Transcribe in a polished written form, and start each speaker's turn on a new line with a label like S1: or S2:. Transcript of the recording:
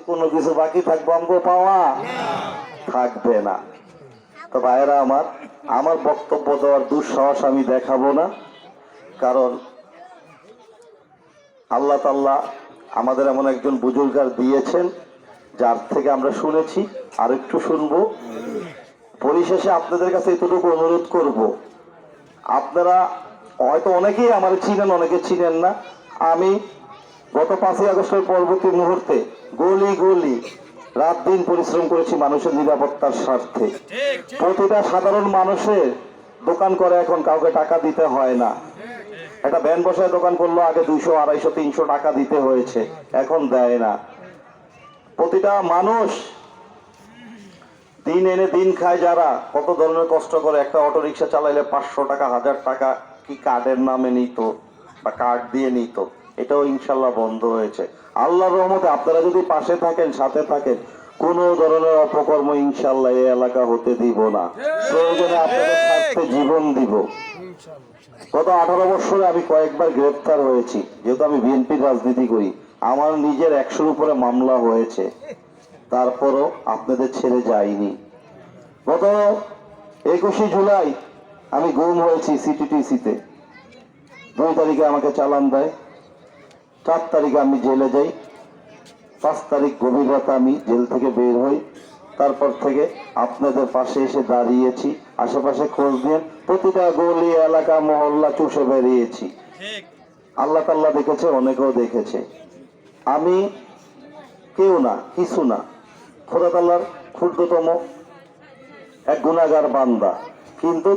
S1: কোনো কিছু বাকি থাকবো আমগো পাওয়া থাকবে না। তো ভাইয়েরা আমার বক্তব্য দেওয়ার দুঃসাহস আমি দেখাবো না, কারণ আল্লাহ তাআলা আমাদের এমন একজন বুজুর্গার দিয়েছেন যার থেকে আমরা শুনেছি, আর একটু শুনবো। পরিশেষে আপনাদের কাছে এতটুকু অনুরোধ করব, আপনারা হয়তো অনেকেই আমার চিনেন, অনেকে চিনেন না। আমি গত 5ই আগস্টের পরবর্তী মুহূর্তে গলি গলি রাত দিন পরিশ্রম করেছি মানুষের নিরাপত্তার স্বার্থে। প্রতিটা সাধারণ মানুষের দোকান করে এখন কাউকে টাকা দিতে হয় না। একটা ভ্যান বসায় দোকান করলো, আগে 200, 250, 300 টাকা দিতে হয়েছে, এখন দেয় না। প্রতিটা মানুষ দিন এনে দিন খায়, যারা কত ধরনের কষ্ট করে। একটা অটো রিক্সা চালাইলে 500 টাকা, 1000 টাকা কি কার্ডের নামে নিত বা কার্ড দিয়ে নিত, এটাও ইনশাল্লাহ বন্ধ হয়েছে। আল্লাহর রহমতে আপনারা যদি পাশে থাকেন, সাথে থাকেন, কোন ধরনের অপকর্ম ইনশাল্লাহ এই এলাকা হতে দিব না। প্রয়োজনে আপনাদের স্বার্থে জীবন দিব। গত 18 বছরে আমি কয়েকবার গ্রেফতার হয়েছি, যেহেতু আমি বিএনপির রাজনীতি করি। আমার নিজের 100-র উপরে মামলা হয়েছে, তারপরও আপনাদের ছেড়ে যাইনি। গত 21শে জুলাই আমি গুম হয়েছি সিটিটিসিতে। 2 তারিখে আমাকে চালান দেয়, 4 তারিখে আমি জেলে যাই, 5 তারিখ গভীর রাতে আমি জেল থেকে বের হই। তারপর থেকে আপনাদের পাশে এসে দাঁড়িয়েছি, আশেপাশে খোঁজ নিয়ে প্রতিটা গলি, এলাকা, মহল্লা চষে বেরিয়েছি। আল্লাহ তাআলা দেখেছে, অনেকেও দেখেছে। আমি কেউ না, কিছু না, খোদা তাআলার ক্ষুদ্রতম এক গুনাহগার বান্দা, কিন্তু